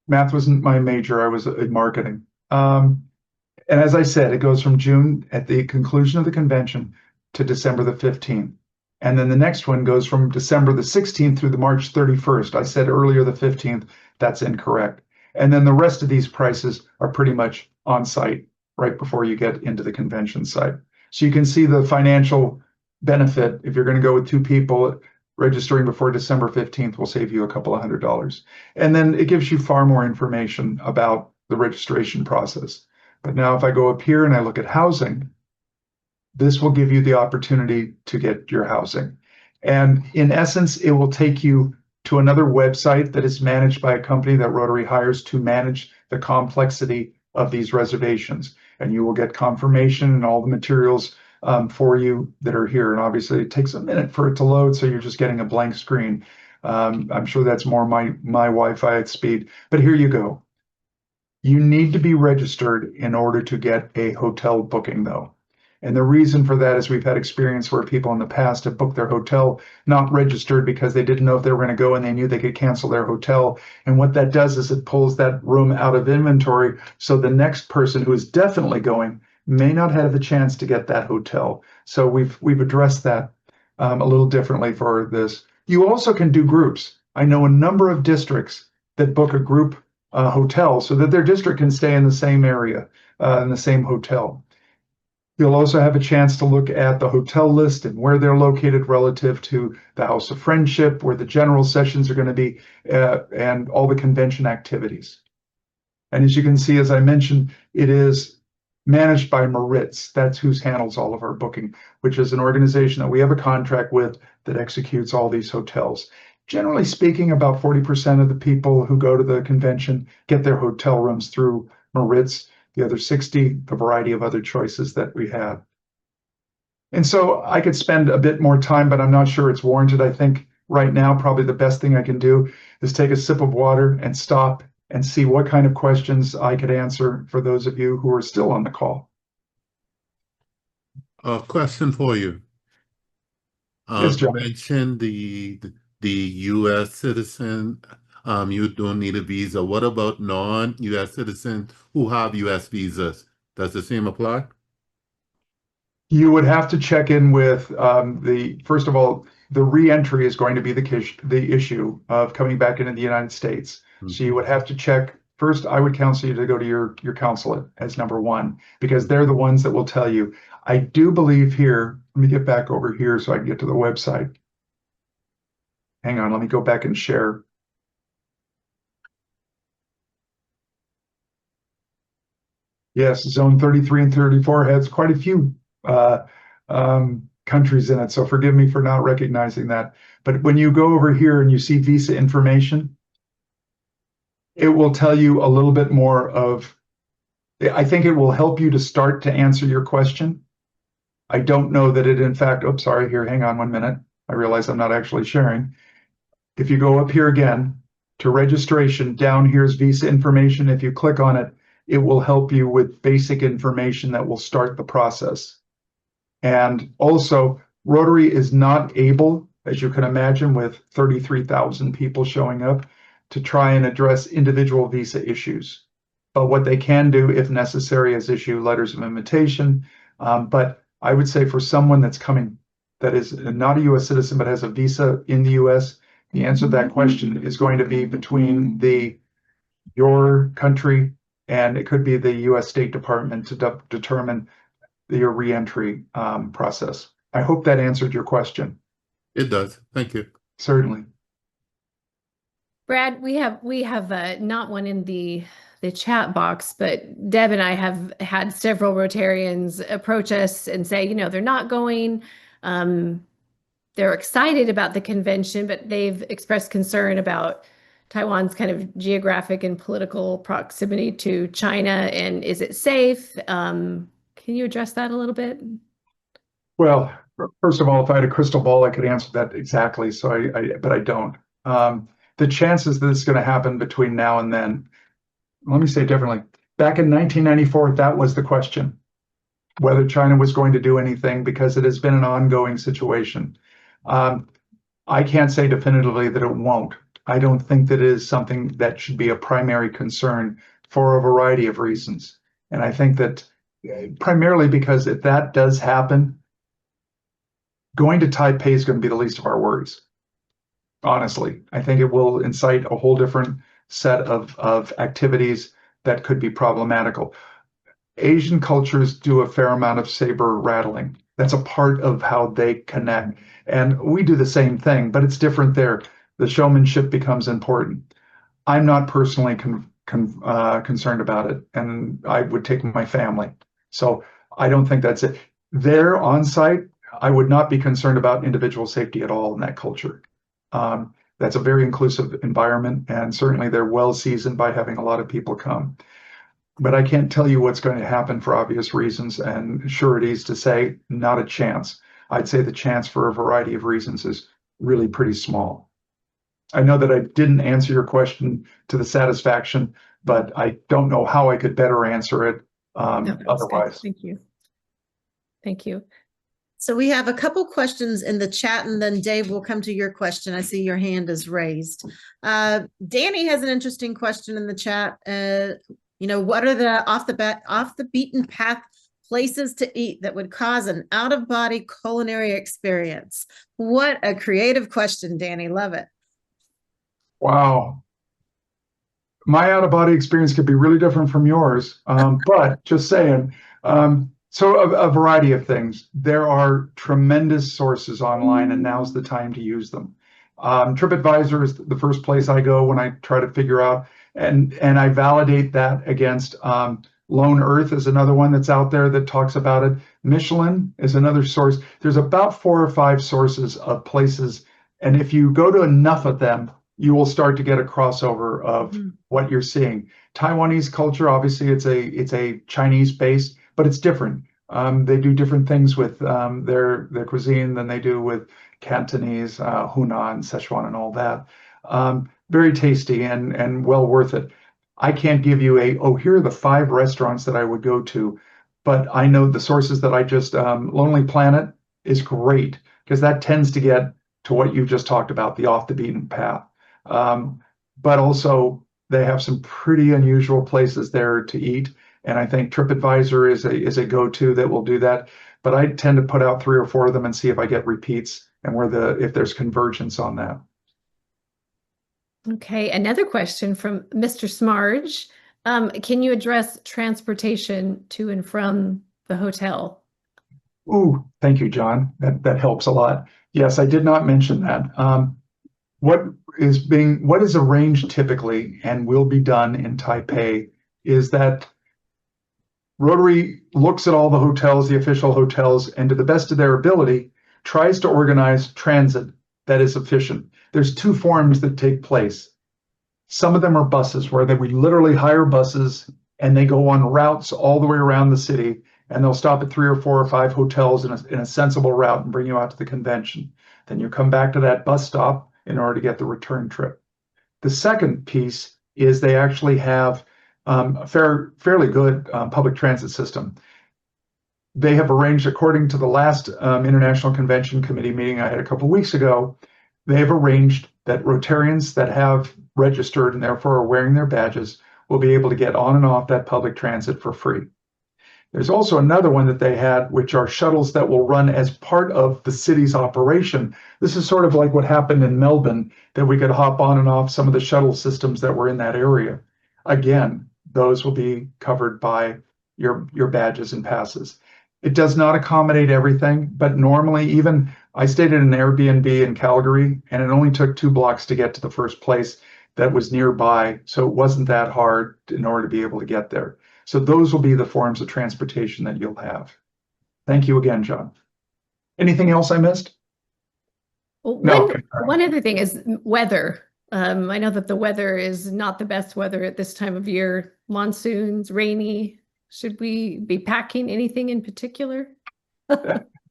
Math wasn't my major, I was in marketing. And as I said, it goes from June at the conclusion of the convention to December the 15th. And then the next one goes from December the 16th through the March 31st. I said earlier the 15th, that's incorrect. And then the rest of these prices are pretty much on site right before you get into the convention site. So you can see the financial benefit. If you're going to go with 2 people, registering before December 15th will save you a couple of $100s. And then it gives you far more information about the registration process. But now if I go up here and I look at housing, this will give you the opportunity to get your housing. And in essence, it will take you to another website that is managed by a company that Rotary hires to manage the complexity of these reservations. And you will get confirmation and all the materials for you that are here. And obviously it takes a minute for it to load, so you're just getting a blank screen. I'm sure that's more my Wi-Fi at speed, but here you go. You need to be registered in order to get a hotel booking, though. And the reason for that is we've had experience where people in the past have booked their hotel not registered because they didn't know if they were going to go and they knew they could cancel their hotel. And what that does is it pulls that room out of inventory. So the next person who is definitely going may not have a chance to get that hotel. So we've addressed that a little differently for this. You also can do groups. I know a number of districts that book a group hotel so that their district can stay in the same area, in the same hotel. You'll also have a chance to look at the hotel list and where they're located relative to the House of Friendship, where the general sessions are going to be, and all the convention activities. And as you can see, as I mentioned, it is managed by Maritz. That's who handles all of our booking, which is an organization that we have a contract with that executes all these hotels. Generally speaking, about 40% of the people who go to the convention get their hotel rooms through Maritz. The other 60, the variety of other choices that we have. And so I could spend a bit more time, but I'm not sure it's warranted. I think right now, probably the best thing I can do is take a sip of water and stop and see what kind of questions I could answer for those of you who are still on the call. A question for you. Yes, You John. mentioned the U.S. citizen. You don't need a visa. What about non-U.S. citizens who have U.S. visas? Does the same apply? You would have to check in with first of all, the re-entry is going to be the issue of coming back into the United States. So you would have to check. First, I would counsel you to go to your consulate as number one, because they're the ones that will tell you. I do believe here, let me get back over here so I can get to the website. Hang on, let me go back and share. Yes, zone 33 and 34 has quite a few countries in it, so forgive me for not recognizing that. But when you go over here and you see visa information, it will tell you a little bit more of, I think it will help you to start to answer your question. I don't know that it in fact, oops, sorry, here, hang on 1 minute. I realize I'm not actually sharing. If you go up here again to registration, down here's visa information. If you click on it, it will help you with basic information that will start the process. And also, Rotary is not able, as you can imagine, with 33,000 people showing up, to try and address individual visa issues. But what they can do, if necessary, is issue letters of invitation. But I would say for someone that's coming, that is not a U.S. citizen, but has a visa in the U.S., the answer to that question is going to be between your country and it could be the U.S. State Department to determine your reentry process. I hope that answered your question. It does. Thank you. Certainly. Brad, we have not one in the chat box, but Deb and I have had several Rotarians approach us and say, they're not going. They're excited about the convention, but they've expressed concern about Taiwan's kind of geographic and political proximity to China, and is it safe? Can you address that a little bit? Well, first of all, if I had a crystal ball, I could answer that exactly. So but I don't. The chances that it's going to happen between now and then, let me say it differently. Back in 1994, that was the question, whether China was going to do anything, because it has been an ongoing situation. I can't say definitively that it won't. I don't think that it is something that should be a primary concern for a variety of reasons. And I think that primarily because if that does happen, going to Taipei is going to be the least of our worries. Honestly, I think it will incite a whole different set of activities that could be problematical. Asian cultures do a fair amount of saber rattling. That's a part of how they connect. And we do the same thing, but it's different there. The showmanship becomes important. I'm not personally concerned about it, and I would take my family. So I don't think that's it. There on site, I would not be concerned about individual safety at all in that culture. That's a very inclusive environment, and certainly they're well seasoned by having a lot of people come. but I can't tell you what's going to happen for obvious reasons and sureties to say not a chance. I'd say the chance for a variety of reasons is really pretty small. I know that I didn't answer your question to the satisfaction, but I don't know how I could better answer it No, that was good. otherwise. Thank you. Thank you. So we have a couple questions in the chat, and then Dave will come to your question. I see your hand is raised. Danny has an interesting question in the chat. What are the off the beaten path places to eat that would cause an out-of-body culinary experience? What a creative question, Danny. Love it. Wow. My out-of-body experience could be really different from yours, but just saying. So a variety of things. There are tremendous sources online, and now's the time to use them. TripAdvisor is the first place I go when I try to figure out, and I validate that against Lone Earth is another one that's out there that talks about it. Michelin is another source. There's about 4 or 5 sources of places, and if you go to enough of them, you will start to get a crossover of what you're seeing. Taiwanese culture, obviously, it's a Chinese base, but it's different. They do different things with their cuisine than they do with Cantonese, Hunan, Sichuan, and all that. Very tasty and well worth it. I can't give you here are the 5 restaurants that I would go to, but I know the sources that I just, Lonely Planet is great because that tends to get to what you just talked about, the off the beaten path. But also they have some pretty unusual places there to eat. And I think TripAdvisor is a go-to that will do that. But I tend to put out 3 or 4 of them and see if I get repeats and if there's convergence on that. Okay, another question from Mr. Smarge. Can you address transportation to and from the hotel? Ooh, thank you, John. That helps a lot. Yes, I did not mention that. What is arranged typically and will be done in Taipei is that Rotary looks at all the hotels, the official hotels, and to the best of their ability, tries to organize transit that is efficient. There's 2 forms that take place. Some of them are buses where we literally hire buses and they go on routes all the way around the city, and they'll stop at 3 or 4 or 5 hotels in a sensible route and bring you out to the convention. Then you come back to that bus stop in order to get the return trip. The second piece is they actually have a fairly good public transit system. They have arranged, according to the last International Convention Committee meeting I had a couple of weeks ago, they have arranged that Rotarians that have registered and therefore are wearing their badges will be able to get on and off that public transit for free. There's also another one that they had, which are shuttles that will run as part of the city's operation. This is sort of like what happened in Melbourne, that we could hop on and off some of the shuttle systems that were in that area. Again, those will be covered by your badges and passes. It does not accommodate everything, but normally even I stayed at an Airbnb in Calgary, and it only took 2 blocks to get to the first place that was nearby. So it wasn't that hard in order to be able to get there. So those will be the forms of transportation that you'll have. Thank you again, John. Anything else I missed? Well, No. one other thing is weather. I know that the weather is not the best weather at this time of year. Monsoons, rainy. Should we be packing anything in particular?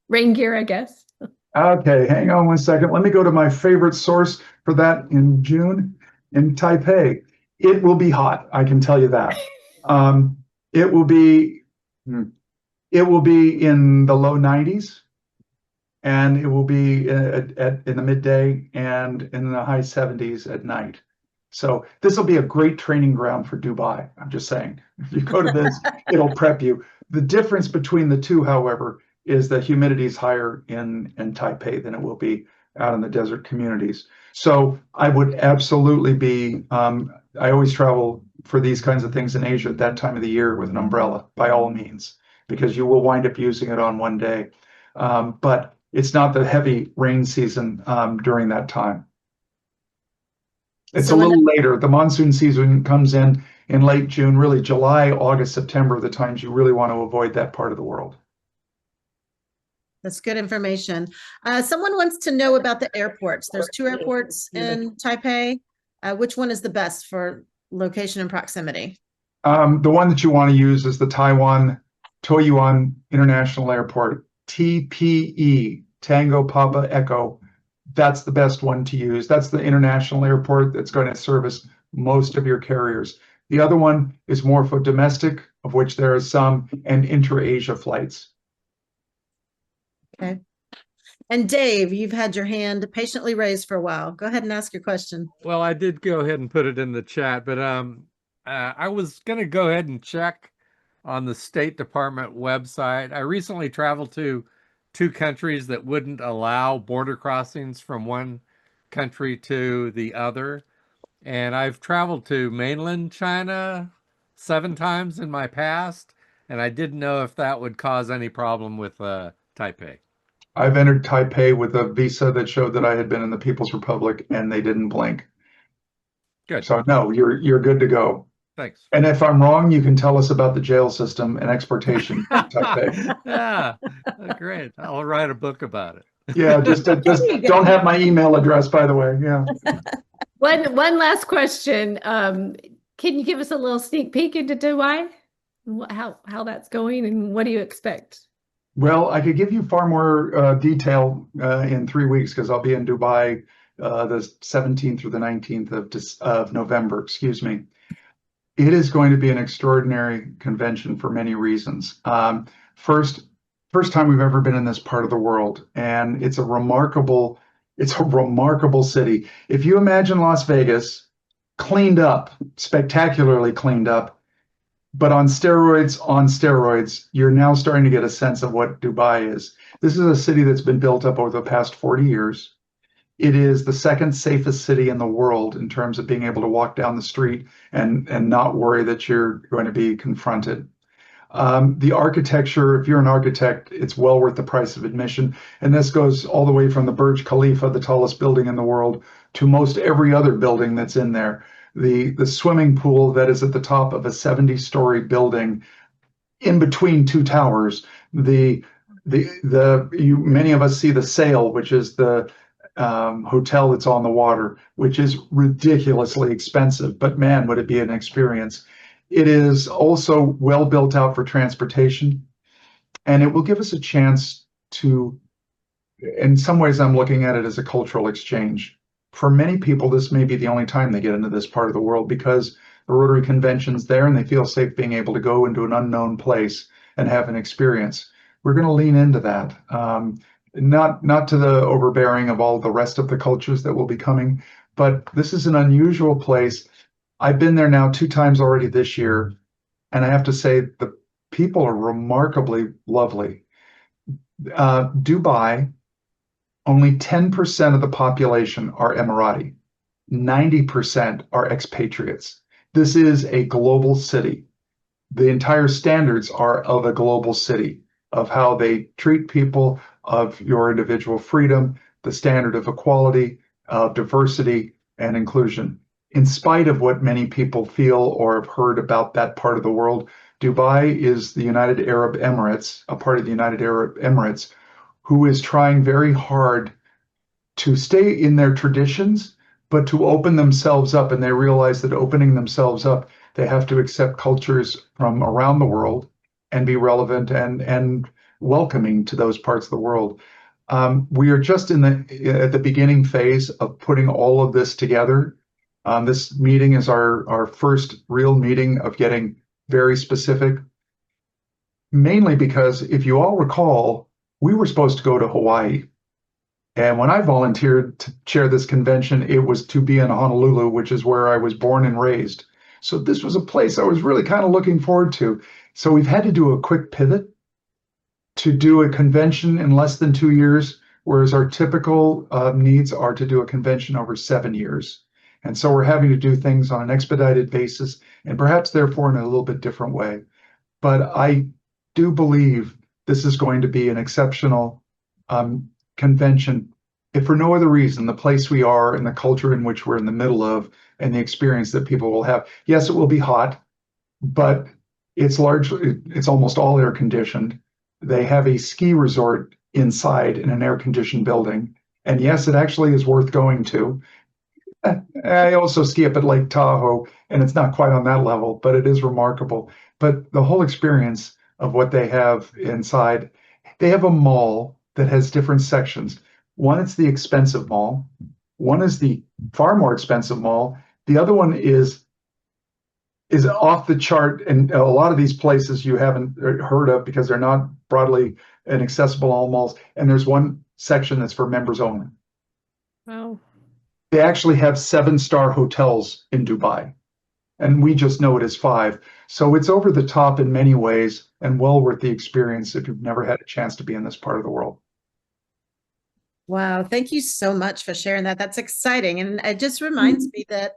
Rain gear, I guess. Okay, hang on one second. Let me go to my favorite source for that in June in Taipei. It will be hot, I can tell you that. It will be in the low 90s, and it will be in the midday and in the high 70s at night. So this will be a great training ground for Dubai. I'm just saying, if you go to this, it'll prep you. The difference between the two, however, is the humidity is higher in Taipei than it will be out in the desert communities. So I would absolutely be, I always travel for these kinds of things in Asia at that time of the year with an umbrella, by all means, because you will wind up using it on one day. But it's not the heavy rain season during that time. It's a little later. The monsoon season comes in late June, really July, August, September, the times you really want to avoid that part of the world. That's good information. Someone wants to know about the airports. There's 2 airports in Taipei. Which one is the best for location and proximity? The one that you want to use is the Taiwan Toyuan International Airport, TPE, Tango Papa Echo. That's the best one to use. That's the international airport that's going to service most of your carriers. The other one is more for domestic, of which there are some, and inter-Asia flights. Okay. And Dave, you've had your hand patiently raised for a while. Go ahead and ask your question. Well, I did go ahead and put it in the chat, but I was going to go ahead and check on the State Department website. I recently traveled to two countries that wouldn't allow border crossings from one country to the other. And I've traveled to mainland China 7 times in my past, and I didn't know if that would cause any problem with Taipei. I've entered Taipei with a visa that showed that I had been in the People's Republic, and they didn't blink. Good. So no, you're good to go. Thanks. And if I'm wrong, you can tell us about the jail system and exportation to Taipei. Yeah, great. I'll write a book about it. Yeah, just you go. don't have my email address, by the way. Yeah. One last question. Can you give us a little sneak peek into Dubai? How that's going and what do you expect? Well, I could give you far more detail in 3 weeks because I'll be in Dubai the 17th through the 19th of November, excuse me. It is going to be an extraordinary convention for many reasons. First time we've ever been in this part of the world, and it's a remarkable city. If you imagine Las Vegas cleaned up, spectacularly cleaned up, but on steroids, you're now starting to get a sense of what Dubai is. This is a city that's been built up over the past 40 years. It is the second safest city in the world in terms of being able to walk down the street and not worry that you're going to be confronted. The architecture, if you're an architect, it's well worth the price of admission. And this goes all the way from the Burj Khalifa, the tallest building in the world, to most every other building that's in there. The swimming pool that is at the top of a 70-story building in between two towers. Many of us see the Sail, which is the hotel that's on the water, which is ridiculously expensive, but man, would it be an experience. It is also well built out for transportation, and it will give us a chance to, in some ways, I'm looking at it as a cultural exchange. For many people, this may be the only time they get into this part of the world because the Rotary Convention's there and they feel safe being able to go into an unknown place and have an experience. We're going to lean into that. Not to the overbearing of all the rest of the cultures that will be coming, but this is an unusual place. I've been there now 2 times already this year, and I have to say the people are remarkably lovely. Dubai, only 10% of the population are Emirati. 90% are expatriates. This is a global city. The entire standards are of a global city, of how they treat people, of your individual freedom, the standard of equality, of diversity and inclusion. In spite of what many people feel or have heard about that part of the world, Dubai is the United Arab Emirates, a part of the United Arab Emirates, who is trying very hard to stay in their traditions, but to open themselves up. And they realize that opening themselves up, they have to accept cultures from around the world and be relevant and welcoming to those parts of the world. We are just at the beginning phase of putting all of this together. This meeting is our first real meeting of getting very specific, mainly because if you all recall, we were supposed to go to Hawaii. And when I volunteered to chair this convention, it was to be in Honolulu, which is where I was born and raised. So this was a place I was really kind of looking forward to. So we've had to do a quick pivot to do a convention in less than 2 years, whereas our typical needs are to do a convention over 7 years. And so we're having to do things on an expedited basis and perhaps therefore in a little bit different way. But I do believe this is going to be an exceptional convention, if for no other reason, the place we are and the culture in which we're in the middle of and the experience that people will have. Yes, it will be hot, but it's almost all air conditioned. They have a ski resort inside in an air conditioned building. And yes, it actually is worth going to. I also ski up at Lake Tahoe, and it's not quite on that level, but it is remarkable. But the whole experience of what they have inside, they have a mall that has different sections. One is the expensive mall, one is the far more expensive mall. The other one is off the chart, and a lot of these places you haven't heard of because they're not broadly and accessible all malls. And there's one section that's for members only. Wow. They actually have 7-star hotels in Dubai, and we just know it as 5. So it's over the top in many ways and well worth the experience if you've never had a chance to be in this part of the world. Wow, thank you so much for sharing that. That's exciting. And it just reminds me that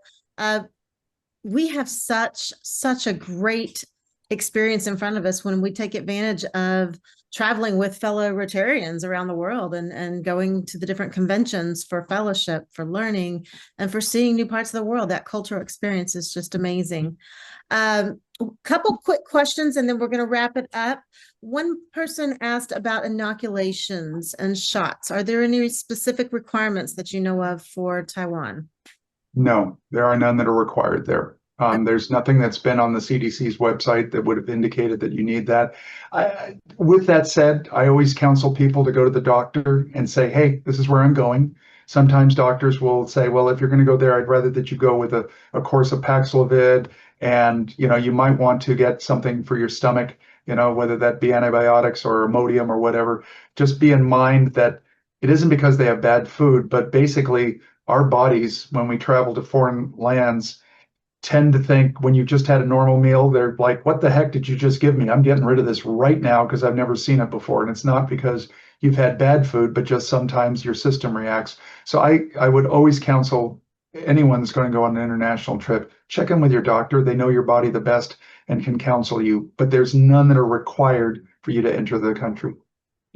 we have such a great experience in front of us when we take advantage of traveling with fellow Rotarians around the world and going to the different conventions for fellowship, for learning, and for seeing new parts of the world. That cultural experience is just amazing. A couple quick questions, and then we're going to wrap it up. One person asked about inoculations and shots. Are there any specific requirements that you know of for Taiwan? No, there are none that are required there. There's nothing that's been on the CDC's website that would have indicated that you need that. With that said, I always counsel people to go to the doctor and say, hey, this is where I'm going. Sometimes doctors will say, well, if you're going to go there, I'd rather that you go with a course of Paxlovid, and you might want to get something for your stomach, whether that be antibiotics or Imodium or whatever. Just be in mind that it isn't because they have bad food, but basically our bodies, when we travel to foreign lands, tend to think when you just had a normal meal, they're like, what the heck did you just give me? I'm getting rid of this right now because I've never seen it before. And it's not because you've had bad food, but just sometimes your system reacts. So I would always counsel anyone that's going to go on an international trip, check in with your doctor. They know your body the best and can counsel you, but there's none that are required for you to enter the country.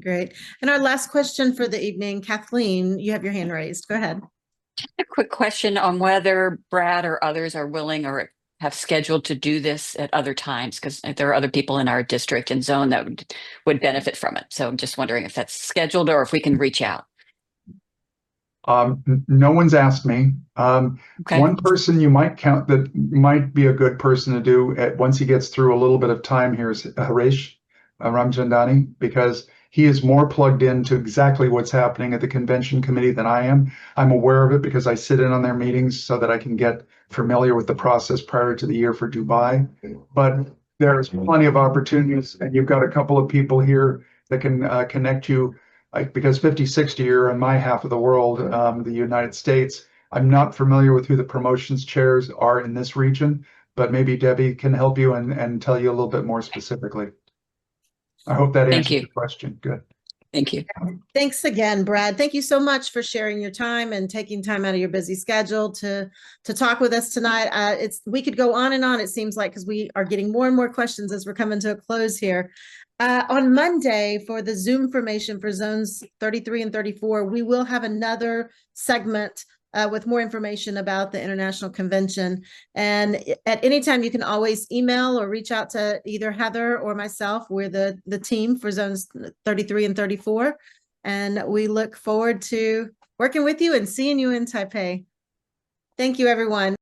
Great. And our last question for the evening, Kathleen, you have your hand raised. Go ahead. A quick question on whether Brad or others are willing or have scheduled to do this at other times, because there are other people in our district and zone that would benefit from it. So I'm just wondering if that's scheduled or if we can reach out. No one's asked me. Okay. One person you might count that might be a good person to do once he gets through a little bit of time here is Harish Ramchandani, because he is more plugged into exactly what's happening at the convention committee than I am. I'm aware of it because I sit in on their meetings so that I can get familiar with the process prior to the year for Dubai. But there's plenty of opportunities, and you've got a couple of people here that can connect you. Because 50-60 are in my half of the world, the United States. I'm not familiar with who the promotions chairs are in this region, but maybe Debbie can help you and tell you a little bit more specifically. I hope that answers your question. Good. Thank you. Thanks again, Brad. Thank you so much for sharing your time and taking time out of your busy schedule to talk with us tonight. We could go on and on, it seems like, because we are getting more and more questions as we're coming to a close here. On Monday, for the Zoom formation for zones 33 and 34, we will have another segment with more information about the International Convention. And at any time, you can always email or reach out to either Heather or myself. We're the team for zones 33 and 34. And we look forward to working with you and seeing you in Taipei. Thank you, everyone.